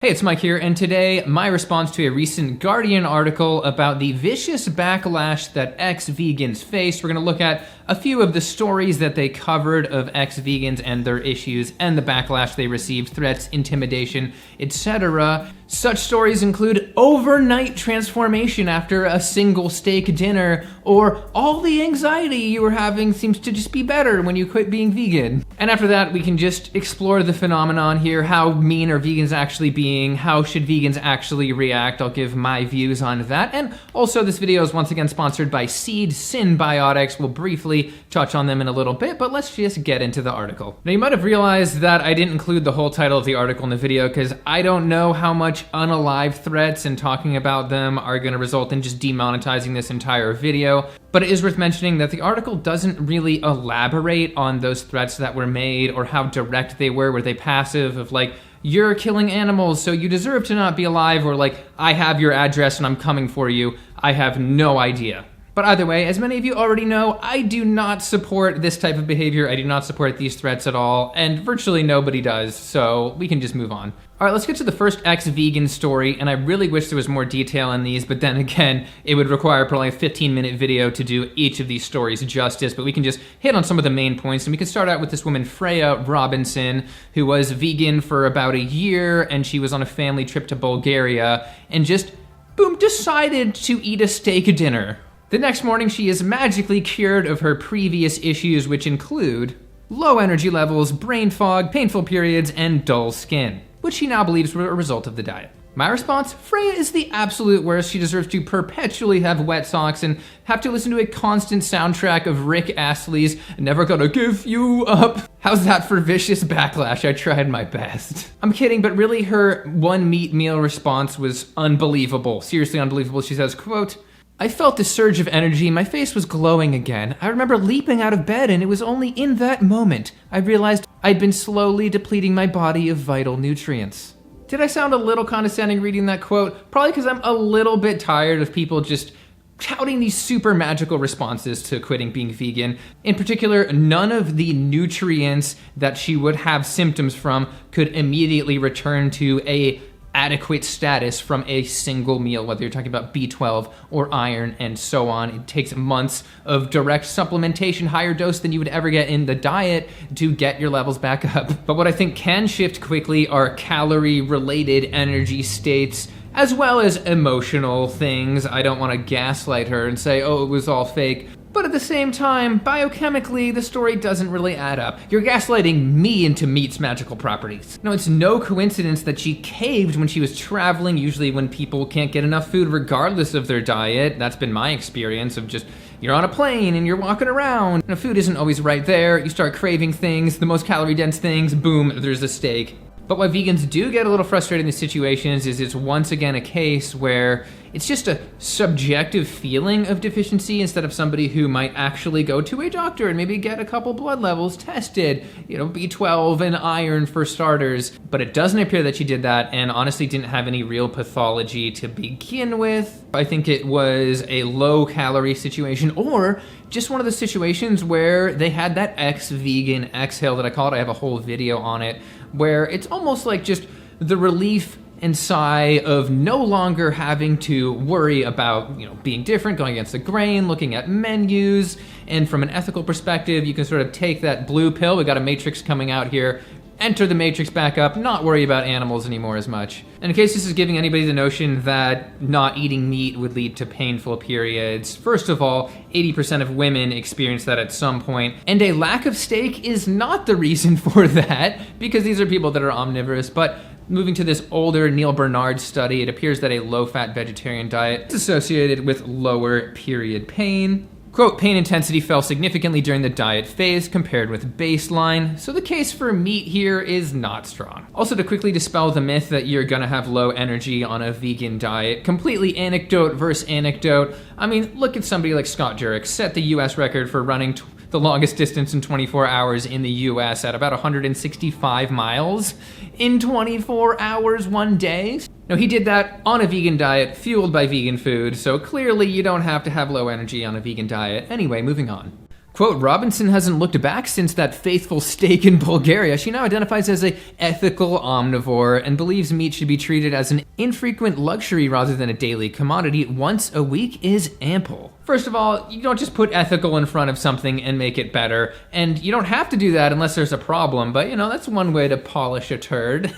Hey, it's Mike here, and today, my response to a recent Guardian article about the vicious backlash that ex-vegans face. We're going to look at a few of the stories that they covered of ex-vegans and their issues, and the backlash they received, threats, intimidation, etc. Such stories include overnight transformation after a single steak dinner, or all the anxiety you were having seems to just be better when you quit being vegan. And after that, we can just explore the phenomenon here. How mean are vegans actually being? How should vegans actually react? I'll give my views on that. And also, this video is once again sponsored by Seed Synbiotics. We'll briefly touch on them in a little bit, but let's just get into the article. Now, you might have realized that I didn't include the whole title of the article in the video because I don't know how much unalive threats and talking about them are going to result in just demonetizing this entire video. But it is worth mentioning that the article doesn't really elaborate on those threats that were made or how direct they were they passive of like, you're killing animals, so you deserve to not be alive, or like, I have your address and I'm coming for you. I have no idea. But either way, as many of you already know, I do not support this type of behavior. I do not support these threats at all, and virtually nobody does, so we can just move on. All right, let's get to the first ex-vegan story, and I really wish there was more detail in these, but then again, it would require probably a 15-minute video to do each of these stories justice, but we can just hit on some of the main points, and we can start out with this woman, Freya Robinson, who was vegan for about a year, and she was on a family trip to Bulgaria, and just, boom, decided to eat a steak dinner. The next morning, she is magically cured of her previous issues, which include low energy levels, brain fog, painful periods, and dull skin, which she now believes were a result of the diet. My response, Freya is the absolute worst. She deserves to perpetually have wet socks and have to listen to a constant soundtrack of Rick Astley's Never Gonna Give You Up. How's that for vicious backlash? I tried my best. I'm kidding, but really her one meat meal response was unbelievable. Seriously unbelievable. She says, quote, I felt a surge of energy, my face was glowing again. I remember leaping out of bed, and it was only in that moment I realized I'd been slowly depleting my body of vital nutrients. Did I sound a little condescending reading that quote? Probably because I'm a little bit tired of people just touting these super magical responses to quitting being vegan. In particular, none of the nutrients that she would have symptoms from could immediately return to a adequate status from a single meal, whether you're talking about B12 or iron and so on. It takes months of direct supplementation, higher dose than you would ever get in the diet to get your levels back up. But what I think can shift quickly are calorie-related energy states, as well as emotional things. I don't want to gaslight her and say, oh, it was all fake. But at the same time, biochemically, the story doesn't really add up. You're gaslighting me into meat's magical properties. No, it's no coincidence that she caved when she was traveling, usually when people can't get enough food regardless of their diet. That's been my experience of just, you're on a plane and you're walking around, and food isn't always right there. You start craving things, the most calorie-dense things, boom, there's a steak. But why vegans do get a little frustrated in these situations is it's once again a case where it's just a subjective feeling of deficiency instead of somebody who might actually go to a doctor and maybe get a couple blood levels tested, B12 and iron for starters. But it doesn't appear that she did that and honestly didn't have any real pathology to begin with. I think it was a low calorie situation or just one of the situations where they had that ex-vegan exhale that I call it. I have a whole video on it where it's almost like just the relief and sigh of no longer having to worry about, being different, going against the grain, looking at menus, and from an ethical perspective, you can sort of take that blue pill. We got a matrix coming out here. Enter the matrix back up, not worry about animals anymore as much. And in case this is giving anybody the notion that not eating meat would lead to painful periods, first of all, 80% of women experience that at some point, and a lack of steak is not the reason for that, because these are people that are omnivorous. But moving to this older Neal Barnard study, it appears that a low-fat vegetarian diet is associated with lower period pain. Quote, pain intensity fell significantly during the diet phase compared with baseline, so the case for meat here is not strong. Also, to quickly dispel the myth that you're gonna have low energy on a vegan diet, completely anecdote versus anecdote. I mean, look at somebody like Scott Jurek, set the US record for running the longest distance in 24 hours in the US at about 165 miles in 24 hours one day. Now, he did that on a vegan diet, fueled by vegan food, so clearly you don't have to have low energy on a vegan diet. Anyway, moving on. Quote, Robinson hasn't looked back since that faithful steak in Bulgaria. She now identifies as an ethical omnivore and believes meat should be treated as an infrequent luxury rather than a daily commodity. Once a week is ample. First of all, you don't just put ethical in front of something and make it better. And you don't have to do that unless there's a problem. But, that's one way to polish a turd.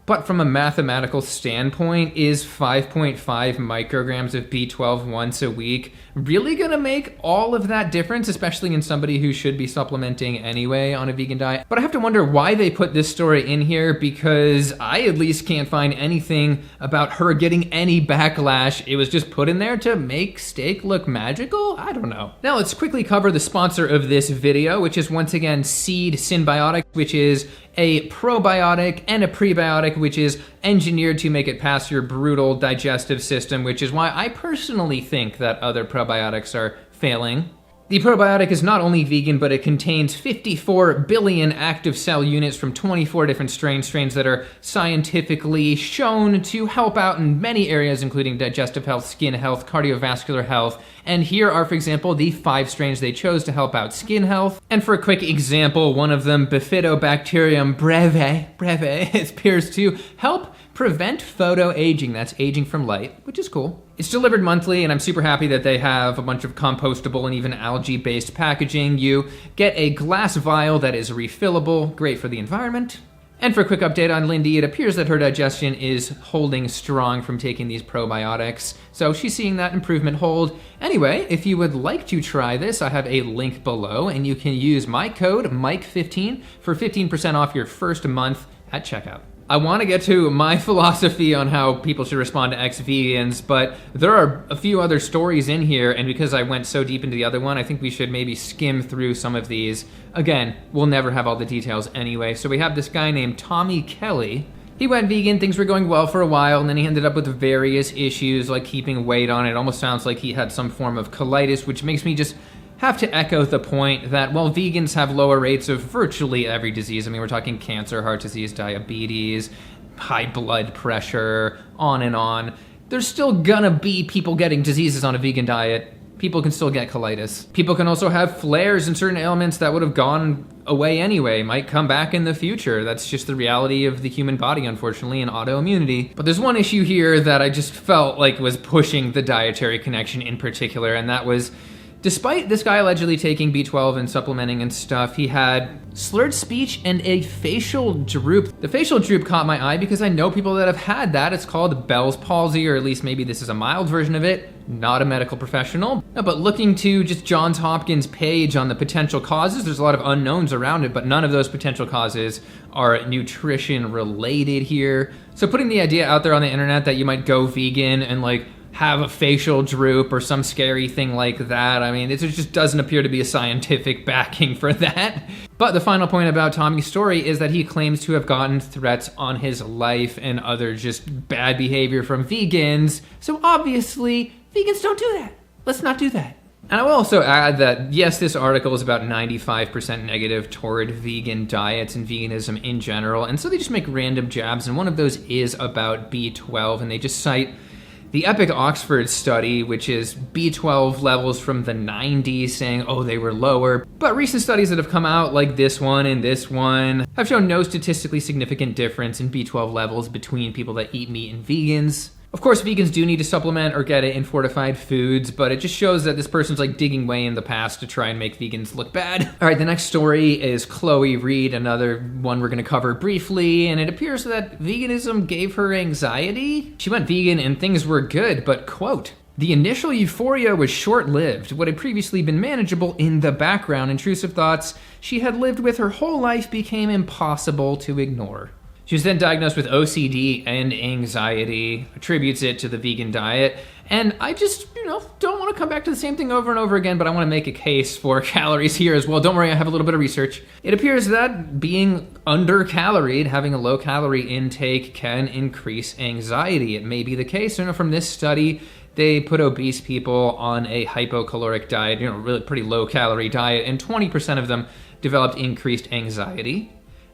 But from a mathematical standpoint, is 5.5 micrograms of B12 once a week really gonna make all of that difference, especially in somebody who should be supplementing anyway on a vegan diet? But I have to wonder why they put this story in here, because I at least can't find anything about her getting any backlash. It was just put in there to make steak look magical? I don't know. Now let's quickly cover the sponsor of this video, which is once again Seed Synbiotic, which is a probiotic and a prebiotic, which is engineered to make it past your brutal digestive system, which is why I personally think that other probiotics are failing. The probiotic is not only vegan, but it contains 54 billion active cell units from 24 different strains that are scientifically shown to help out in many areas, including digestive health, skin health, cardiovascular health. And here are, for example, the 5 strains they chose to help out skin health. And for a quick example, one of them, Bifidobacterium breve, appears to help prevent photoaging. That's aging from light, which is cool. It's delivered monthly, and I'm super happy that they have a bunch of compostable and even algae-based packaging. You get a glass vial that is refillable, great for the environment. And for a quick update on Lindy, it appears that her digestion is holding strong from taking these probiotics. So she's seeing that improvement hold. Anyway, if you would like to try this, I have a link below, and you can use my code Mike15 for 15% off your first month at checkout. I want to get to my philosophy on how people should respond to ex-vegans, but there are a few other stories in here, and because I went so deep into the other one, I think we should maybe skim through some of these. Again, we'll never have all the details anyway. So we have this guy named Tommy Kelly. He went vegan, things were going well for a while, and then he ended up with various issues like keeping weight on. It almost sounds like he had some form of colitis, which makes me just have to echo the point that, well, vegans have lower rates of virtually every disease. I mean, we're talking cancer, heart disease, diabetes, high blood pressure, on and on. There's still gonna be people getting diseases on a vegan diet. People can still get colitis. People can also have flares and certain ailments that would have gone away anyway, might come back in the future. That's just the reality of the human body, unfortunately, and autoimmunity. But there's one issue here that I just felt like was pushing the dietary connection in particular, and that was, despite this guy allegedly taking B12 and supplementing and stuff, he had slurred speech and a facial droop. The facial droop caught my eye because I know people that have had that. It's called Bell's palsy, or at least maybe this is a mild version of it. Not a medical professional. No, but looking to just Johns Hopkins page on the potential causes, there's a lot of unknowns around it, but none of those potential causes are nutrition related here. So putting the idea out there on the internet that you might go vegan and like have a facial droop or some scary thing like that, I mean, it just doesn't appear to be a scientific backing for that. But the final point about Tommy's story is that he claims to have gotten threats on his life and other just bad behavior from vegans. So obviously, vegans don't do that. Let's not do that. And I will also add that, yes, this article is about 95% negative toward vegan diets and veganism in general. And so they just make random jabs. And one of those is about B12. And they just cite the Epic Oxford study, which is B12 levels from the 90s, saying, oh, they were lower. But recent studies that have come out, like this one and this one, have shown no statistically significant difference in B12 levels between people that eat meat and vegans. Of course, vegans do need to supplement or get it in fortified foods, but it just shows that this person's like digging way in the past to try and make vegans look bad. All right, the next story is Calorie Reid, another one we're gonna cover briefly, and it appears that veganism gave her anxiety. She went vegan and things were good, but quote, the initial euphoria was short-lived. What had previously been manageable in the background, intrusive thoughts she had lived with her whole life became impossible to ignore. She was then diagnosed with OCD and anxiety, attributes it to the vegan diet. And I just, don't want to come back to the same thing over and over again, but I want to make a case for calories here as well. Don't worry, I have a little bit of research. It appears that being under-caloried, having a low-calorie intake, can increase anxiety. It may be the case. From this study, they put obese people on a hypocaloric diet, really pretty low-calorie diet, and 20% of them developed increased anxiety.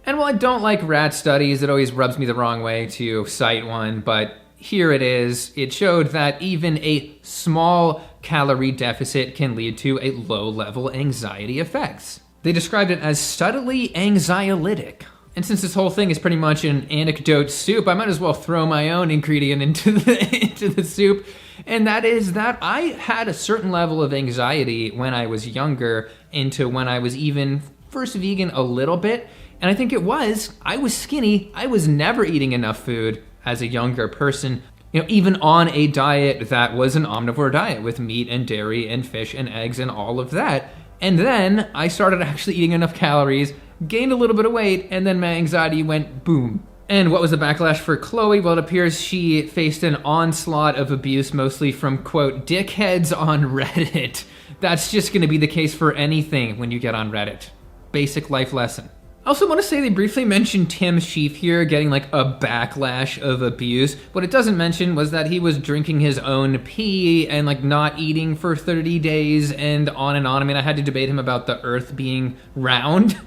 And while I don't like rat studies, it always rubs me the wrong way to cite one, but here it is. It showed that even a small calorie deficit can lead to a low-level anxiety effects. They described it as subtly anxiolytic. And since this whole thing is pretty much an anecdote soup, I might as well throw my own ingredient into the soup. And that is that I had a certain level of anxiety when I was younger into when I was even first vegan a little bit. And I think I was skinny. I was never eating enough food as a younger person, even on a diet that was an omnivore diet with meat and dairy and fish and eggs and all of that. And then I started actually eating enough calories, gained a little bit of weight, and then my anxiety went boom. And what was the backlash for Chloe? Well, it appears she faced an onslaught of abuse, mostly from, quote, dickheads on Reddit. That's just gonna be the case for anything when you get on Reddit. Basic life lesson. I also want to say they briefly mentioned Tim Sheaf here getting like a backlash of abuse. What it doesn't mention was that he was drinking his own pee and like not eating for 30 days and on and on. I mean, I had to debate him about the earth being round.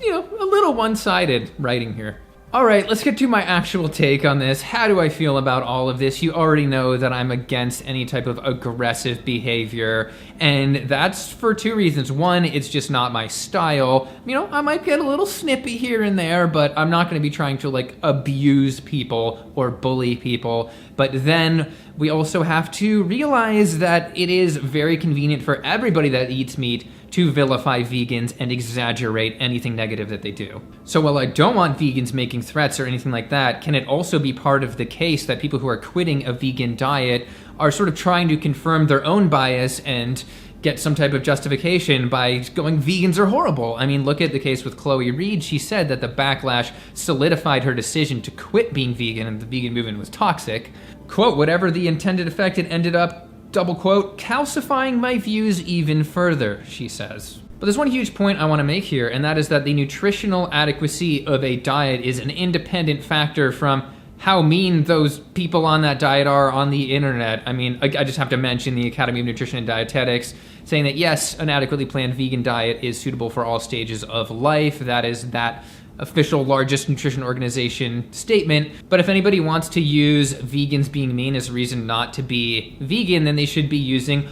A little one-sided writing here. All right, let's get to my actual take on this. How do I feel about all of this? You already know that I'm against any type of aggressive behavior, and that's for two reasons. One, it's just not my style. I might get a little snippy here and there, but I'm not gonna be trying to like abuse people or bully people. But then we also have to realize that it is very convenient for everybody that eats meat to vilify vegans and exaggerate anything negative that they do. So while I don't want vegans making threats or anything like that, can it also be part of the case that people who are quitting a vegan diet are sort of trying to confirm their own bias and get some type of justification by going vegans are horrible? I mean, look at the case with Chloe Reid. She said that the backlash solidified her decision to quit being vegan and the vegan movement was toxic. Quote, whatever the intended effect, it ended up, double quote, calcifying my views even further, she says. But there's one huge point I want to make here, and that is that the nutritional adequacy of a diet is an independent factor from how mean those people on that diet are on the internet. I mean, I just have to mention the Academy of Nutrition and Dietetics saying that yes, an adequately planned vegan diet is suitable for all stages of life. That is that official largest nutrition organization statement. But if anybody wants to use vegans being mean as a reason not to be vegan, then they should be using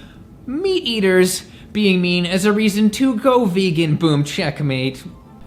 meat eaters being mean as a reason to go vegan. Boom, checkmate.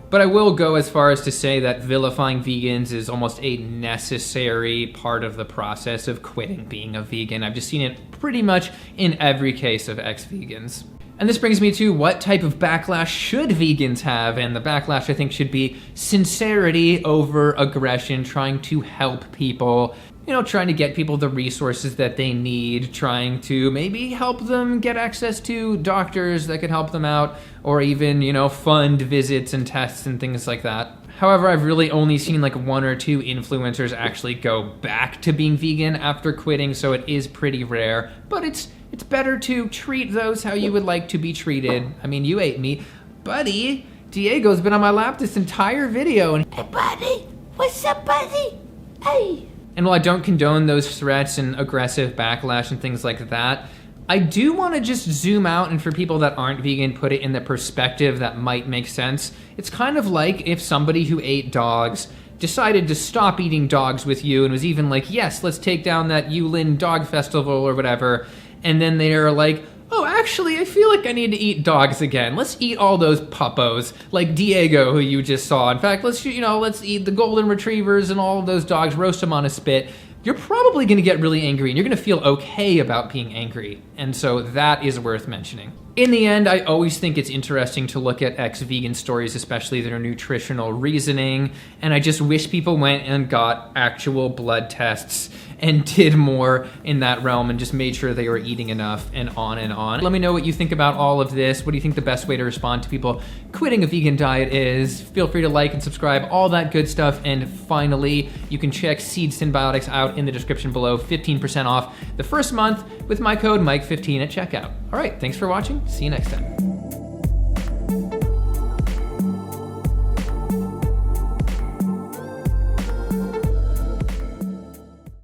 But I will go as far as to say that vilifying vegans is almost a necessary part of the process of quitting being a vegan. I've just seen it pretty much in every case of ex-vegans. And this brings me to what type of backlash should vegans have? And the backlash, I think, should be sincerity over aggression, trying to help people, trying to get people the resources that they need, trying to maybe help them get access to doctors that could help them out, or even, fund visits and tests and things like that. However, I've really only seen like one or two influencers actually go back to being vegan after quitting, so it is pretty rare, but it's better to treat those how you would like to be treated. I mean, you ate meat. Buddy, Diego's been on my lap this entire video. And hey, buddy, what's up, buddy? Hey. And while I don't condone those threats and aggressive backlash and things like that, I do want to just zoom out and for people that aren't vegan, put it in the perspective that might make sense. It's kind of like if somebody who ate dogs decided to stop eating dogs with you and was even like, yes, let's take down that Yulin Dog Festival or whatever. And then they're like, oh, actually, I feel like I need to eat dogs again. Let's eat all those puppos, like Diego, who you just saw. In fact, let's eat the golden retrievers and all of those dogs, roast them on a spit. You're probably going to get really angry, and you're going to feel okay about being angry. And so that is worth mentioning. In the end, I always think it's interesting to look at ex-vegan stories, especially their nutritional reasoning. And I just wish people went and got actual blood tests and did more in that realm and just made sure they were eating enough and on and on. Let me know what you think about all of this. What do you think the best way to respond to people quitting a vegan diet is? Feel free to like and subscribe, all that good stuff. And finally, you can check Seed Symbiotics out in the description below, 15% off the first month with my code Mike15 at checkout. All right, thanks for watching. See you next time.